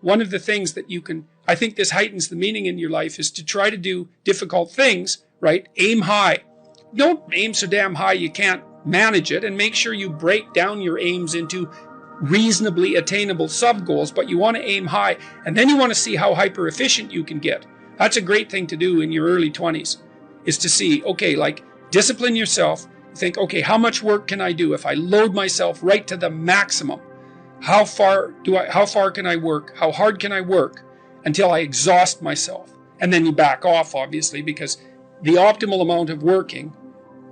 one of the things that I think this heightens the meaning in your life, is to try to do difficult things, right? Aim high. Don't aim so damn high you can't manage it, and make sure you break down your aims into reasonably attainable sub-goals, but you want to aim high, and then you want to see how hyper efficient you can get. That's a great thing to do in your early 20s, is to see, okay, like, discipline yourself. Think, okay, how much work can I do if I load myself right to the maximum? How far can I work? How hard can I work until I exhaust myself? And then you back off, obviously, because the optimal amount of working,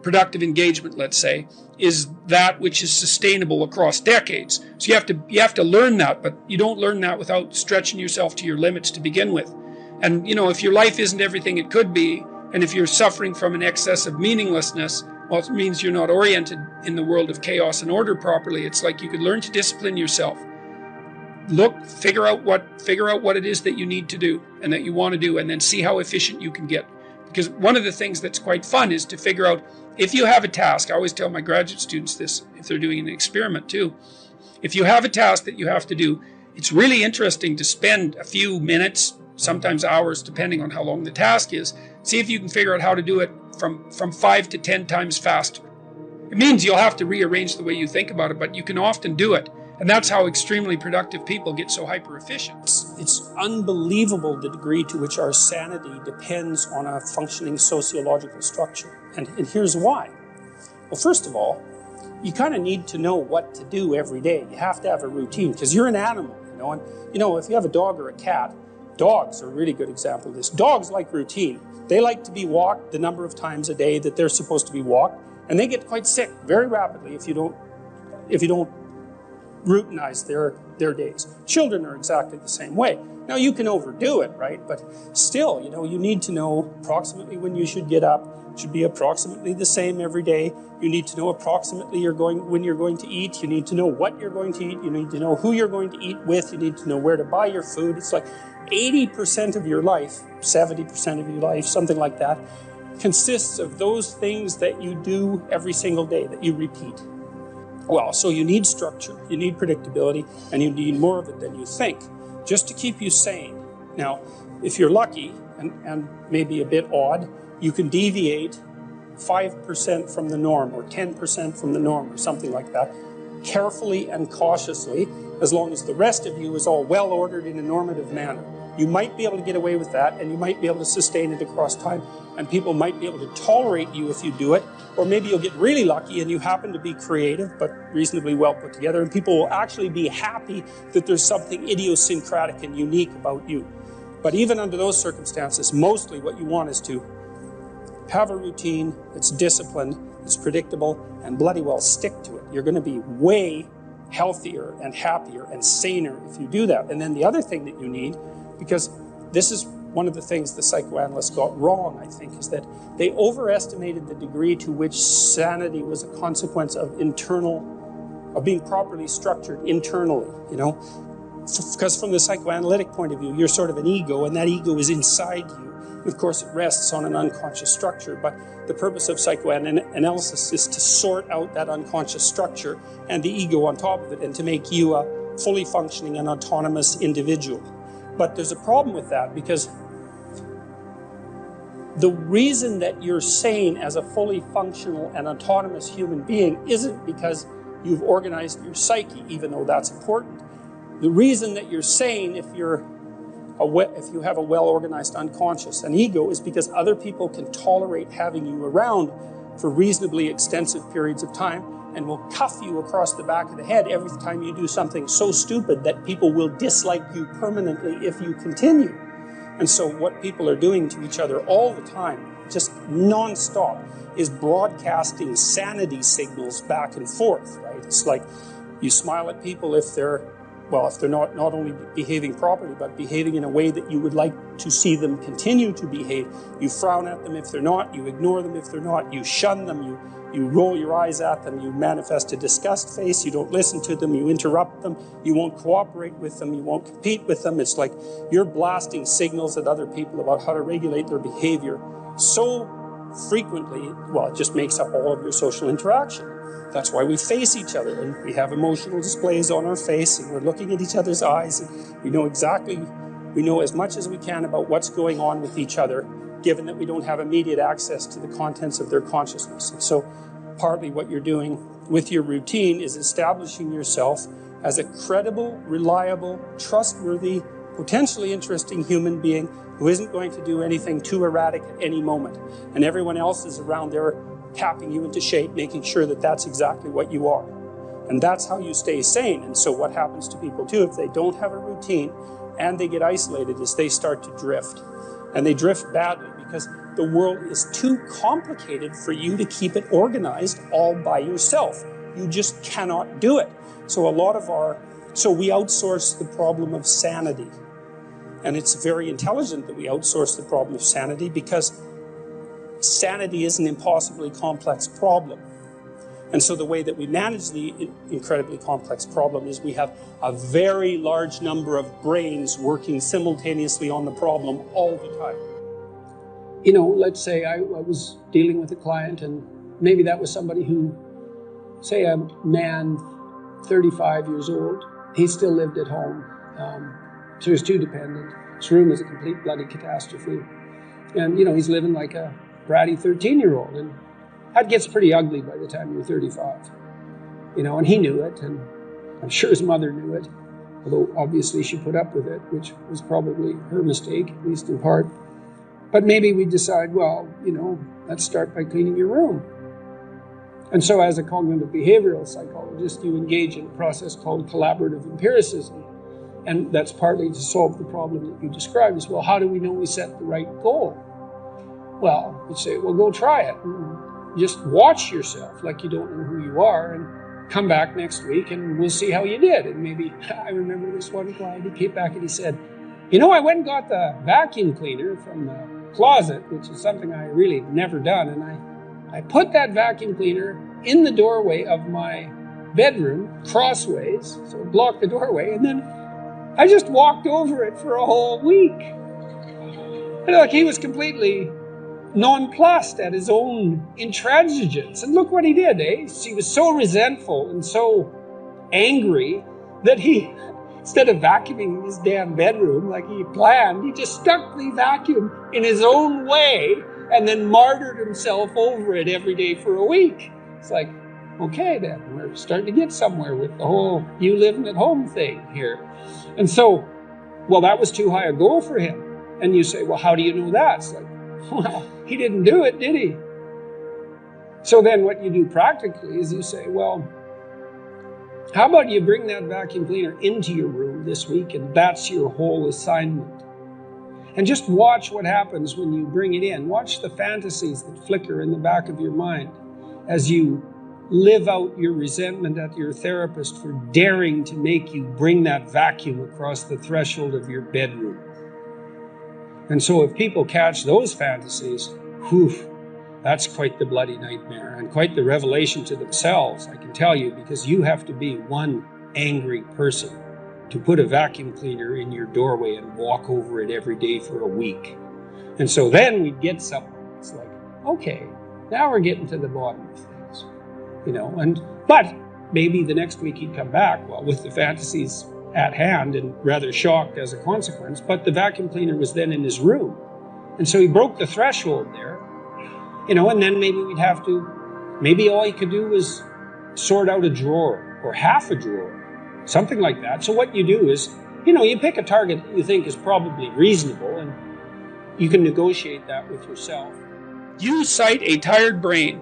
productive engagement, let's say, is that which is sustainable across decades. So you have to learn that, but you don't learn that without stretching yourself to your limits to begin with. And if your life isn't everything it could be, and if you're suffering from an excess of meaninglessness, well, it means you're not oriented in the world of chaos and order properly. It's like you could learn to discipline yourself. Figure out what it is that you need to do and that you want to do, and then see how efficient you can get. Because one of the things that's quite fun is to figure out, if you have a task, I always tell my graduate students this, if they're doing an experiment too, if you have a task that you have to do, it's really interesting to spend a few minutes, sometimes hours, depending on how long the task is, see if you can figure out how to do it from 5 to 10 times faster. It means you'll have to rearrange the way you think about it, but you can often do it. And that's how extremely productive people get so hyper efficient. It's unbelievable the degree to which our sanity depends on a functioning sociological structure. And here's why. Well, first of all, you kind of need to know what to do every day. You have to have a routine, because you're an animal, and if you have a dog or a cat, dogs are a really good example of this. Dogs like routine. They like to be walked the number of times a day that they're supposed to be walked, and they get quite sick very rapidly if you don't routinize their days. Children are exactly the same way. Now, you can overdo it, right? But still, you need to know approximately when you should get up. It should be approximately the same every day. You need to know approximately when you're going to eat. You need to know what you're going to eat. You need to know who you're going to eat with. You need to know where to buy your food. It's like 80% of your life, 70% of your life, something like that, consists of those things that you do every single day, that you repeat. Well, so you need structure, you need predictability, and you need more of it than you think, just to keep you sane. Now, if you're lucky, and maybe a bit odd, you can deviate 5% from the norm, or 10% from the norm, or something like that, carefully and cautiously, as long as the rest of you is all well ordered in a normative manner. You might be able to get away with that, and you might be able to sustain it across time, and people might be able to tolerate you if you do it, or maybe you'll get really lucky and you happen to be creative but reasonably well put together, and people will actually be happy that there's something idiosyncratic and unique about you. But even under those circumstances, mostly what you want is to have a routine that's disciplined, that's predictable, and bloody well stick to it. You're going to be way healthier and happier and saner if you do that. And then the other thing that you need, because this is one of the things the psychoanalysts got wrong, I think, is that they overestimated the degree to which sanity was a consequence of being properly structured internally, Because from the psychoanalytic point of view, you're sort of an ego, and that ego is inside you. Of course, it rests on an unconscious structure, but the purpose of psychoanalysis is to sort out that unconscious structure and the ego on top of it, and to make you a fully functioning and autonomous individual. But there's a problem with that, because the reason that you're sane as a fully functional and autonomous human being isn't because you've organized your psyche, even though that's important. The reason that you're sane if you have a well-organized unconscious and ego is because other people can tolerate having you around for reasonably extensive periods of time, and will cuff you across the back of the head every time you do something so stupid that people will dislike you permanently if you continue. And so what people are doing to each other all the time, just non-stop, is broadcasting sanity signals back and forth, right? It's like you smile at people if they're not only behaving properly, but behaving in a way that you would like to see them continue to behave. You frown at them if they're not, you ignore them if they're not, you shun them, you roll your eyes at them, you manifest a disgust face, you don't listen to them, you interrupt them, you won't cooperate with them, you won't compete with them. It's like you're blasting signals at other people about how to regulate their behavior so frequently, it just makes up all of your social interaction. That's why we face each other, and we have emotional displays on our face, and we're looking at each other's eyes, and we know as much as we can about what's going on with each other, given that we don't have immediate access to the contents of their consciousness. And so partly what you're doing with your routine is establishing yourself as a credible, reliable, trustworthy, potentially interesting human being who isn't going to do anything too erratic at any moment. And everyone else is around there tapping you into shape, making sure that that's exactly what you are. And that's how you stay sane. And so what happens to people too, if they don't have a routine and they get isolated, is they start to drift. And they drift badly because the world is too complicated for you to keep it organized all by yourself. You just cannot do it. So we outsource the problem of sanity. And it's very intelligent that we outsource the problem of sanity, because sanity is an impossibly complex problem. And so the way that we manage the incredibly complex problem is we have a very large number of brains working simultaneously on the problem all the time. You know, let's say I was dealing with a client, and maybe that was somebody who, say a man, 35 years old, he still lived at home. So he was too dependent. His room was a complete bloody catastrophe. And, you know, he's living like a bratty 13-year-old. And that gets pretty ugly by the time you're 35. You know, and he knew it, and I'm sure his mother knew it. Although, obviously, she put up with it, which was probably her mistake, at least in part. But maybe we decide, well, you know, let's start by cleaning your room. And so as a cognitive behavioral psychologist, you engage in a process called collaborative empiricism. And that's partly to solve the problem that you described as well. How do we know we set the right goal? Well, you say, well, go try it. Just watch yourself like you don't know who you are, and come back next week and we'll see how you did. And maybe, I remember this one client, he came back and he said, you know, I went and got the vacuum cleaner from the closet, which is something I really never done. And I put that vacuum cleaner in the doorway of my bedroom, crossways, so it blocked the doorway. And then I just walked over it for a whole week. And look, he was completely nonplussed at his own intransigence. And look what he did, eh? He was so resentful and so angry that he, instead of vacuuming his damn bedroom like he planned, he just stuck the vacuum in his own way and then martyred himself over it every day for a week. It's like, okay then, we're starting to get somewhere with the whole you living at home thing here. And so, well, that was too high a goal for him. And you say, well, how do you know that? It's like, well, he didn't do it, did he? So then what you do practically is you say, well, how about you bring that vacuum cleaner into your room this week, and that's your whole assignment. And just watch what happens when you bring it in. Watch the fantasies that flicker in the back of your mind as you live out your resentment at your therapist for daring to make you bring that vacuum across the threshold of your bedroom. And so if people catch those fantasies, whew, that's quite the bloody nightmare and quite the revelation to themselves, I can tell you, because you have to be one angry person to put a vacuum cleaner in your doorway and walk over it every day for a week. And so then we'd get somewhere. It's like, okay, now we're getting to the bottom of things, you know. But maybe the next week he'd come back, well, with the fantasies at hand and rather shocked as a consequence, but the vacuum cleaner was then in his room. And so he broke the threshold there, you know, and then maybe all he could do was sort out a drawer or half a drawer, something like that. So what you do is, you know, you pick a target that you think is probably reasonable, and you can negotiate that with yourself. You cite a tired brain,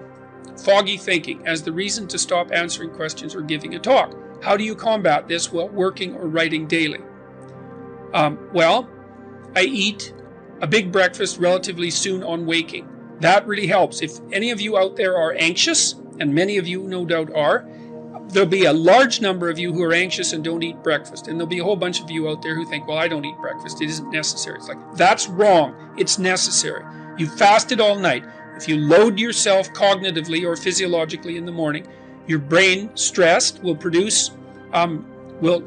foggy thinking, as the reason to stop answering questions or giving a talk. How do you combat this while working or writing daily? Well, I eat a big breakfast relatively soon on waking. That really helps. If any of you out there are anxious, and many of you no doubt are, there'll be a large number of you who are anxious and don't eat breakfast. And there'll be a whole bunch of you out there who think, well, I don't eat breakfast. It isn't necessary. It's like, that's wrong. It's necessary. You fasted all night. If you load yourself cognitively or physiologically in the morning, your brain, stressed, will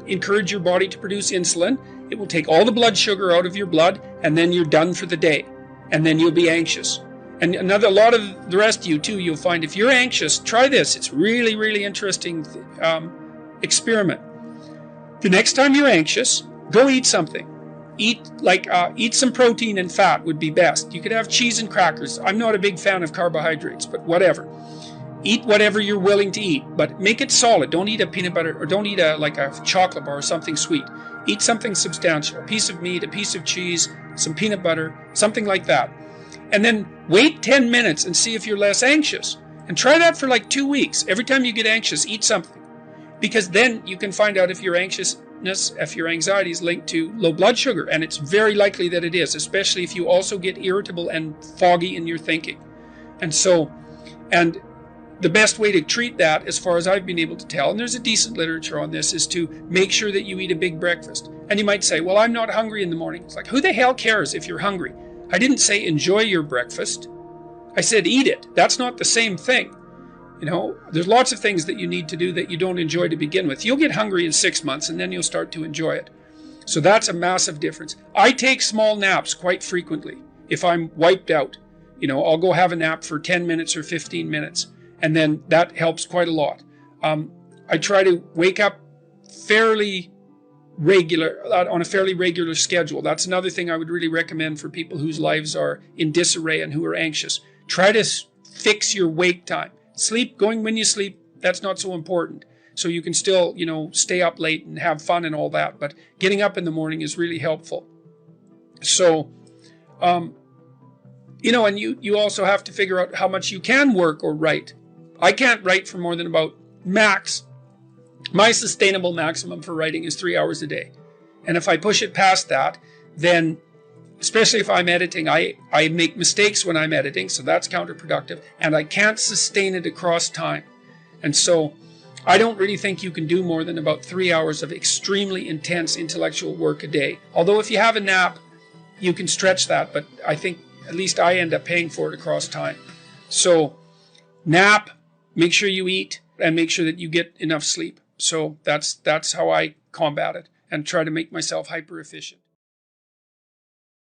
encourage your body to produce insulin. It will take all the blood sugar out of your blood, and then you're done for the day. And then you'll be anxious. And a lot of the rest of you too, you'll find if you're anxious, try this. It's really, really interesting experiment. The next time you're anxious, go eat something. Eat some protein and fat would be best. You could have cheese and crackers. I'm not a big fan of carbohydrates, but whatever. Eat whatever you're willing to eat, but make it solid. Don't eat a peanut butter, or don't eat a chocolate bar or something sweet. Eat something substantial, a piece of meat, a piece of cheese, some peanut butter, something like that. And then wait 10 minutes and see if you're less anxious. And try that for like 2 weeks. Every time you get anxious, eat something. Because then you can find out if your anxiety is linked to low blood sugar. And it's very likely that it is, especially if you also get irritable and foggy in your thinking. And the best way to treat that, as far as I've been able to tell, and there's a decent literature on this, is to make sure that you eat a big breakfast. And you might say, well, I'm not hungry in the morning. It's like, who the hell cares if you're hungry? I didn't say enjoy your breakfast. I said eat it. That's not the same thing. There's lots of things that you need to do that you don't enjoy to begin with. You'll get hungry in 6 months and then you'll start to enjoy it. So that's a massive difference. I take small naps quite frequently. If I'm wiped out, I'll go have a nap for 10 minutes or 15 minutes. And then that helps quite a lot. I try to wake up on a fairly regular schedule. That's another thing I would really recommend for people whose lives are in disarray and who are anxious. Try to fix your wake time. Going when you sleep, that's not so important. So you can still, stay up late and have fun and all that. But getting up in the morning is really helpful. So, and you also have to figure out how much you can work or write. I can't write for more than about my sustainable maximum for writing is 3 hours a day. And if I push it past that, then, especially if I'm editing, I make mistakes when I'm editing, so that's counterproductive, and I can't sustain it across time. And so I don't really think you can do more than about 3 hours of extremely intense intellectual work a day. Although if you have a nap, you can stretch that, but I think at least I end up paying for it across time. So nap, make sure you eat, and make sure that you get enough sleep. So that's how I combat it and try to make myself hyper efficient.